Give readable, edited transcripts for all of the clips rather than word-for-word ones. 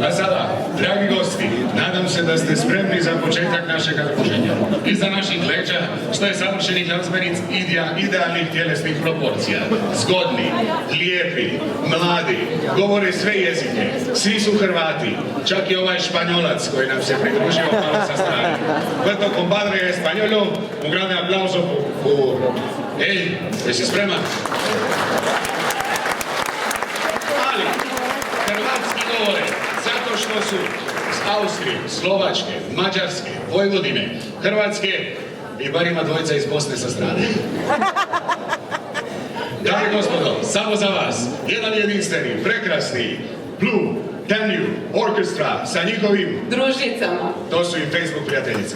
A sada, dragi gosti, nadam se da ste spremni za početak našeg druženja. Iza naših leđa stoje savršeni glazbenic idealnih tjelesnih proporcija. Zgodni, lijepi, mladi, govore sve jezike, svi su Hrvati, čak i ovaj Španjolac koji nam se pridružio malo sa strane. Vuelto compadre españolo, un grande aplauso por... Ej, jesi spreman? Ali, hrvatski govore, zato što su iz Austrije, Slovačke, Mađarske, Vojvodine, Hrvatske i bar ima dvojica iz Bosne sa strane. Dame i gospodo, samo za vas, jedan jedinstveni, prekrasni Blue Danube Orchestra sa njihovim družicama. To su i Facebook prijateljice.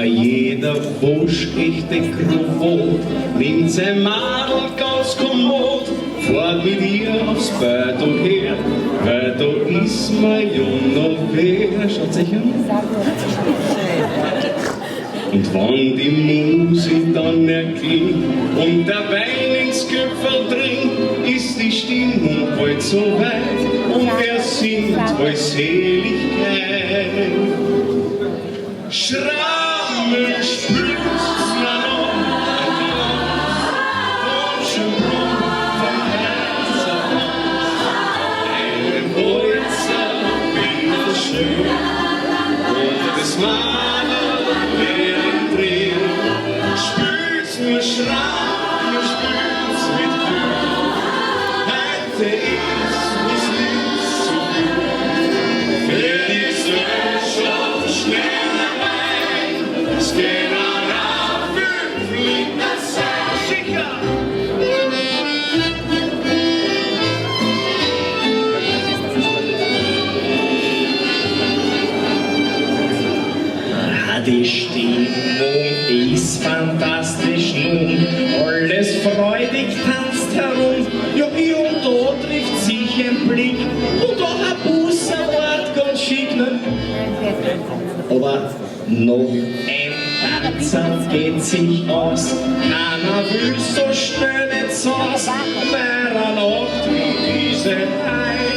Jeder waschechte Krawat nimmt sein Madel ganz kommod, fährt mit ihr aufs Beitrag her, weil da ist mir ja noch wer. Schaut euch an. Und wenn die Musik dann erklingt und der Wein ins Köpferl dringt, ist die Stimmung bald so weit und er singt voll Seligkeit. Schrammel spürt's mir noch von Schönbrunn, vom Herz auf Haus. Eine Bolzer wieder schön und das Maler während Drehen. Spürt's mir Schrammel, spürt's mit Glück. Heute ist es nicht so gut. Für die Söhnschaft schnell. Die Stimmung ist fantastisch nun, alles freudig tanzt herum. Ja, hier und da trifft sich ein Blick und auch ein Busserwart ganz schick, ne? Aber noch ein Tanzer geht sich aus, keiner will so schnell ins Haus, weil er lacht wie diese Ei.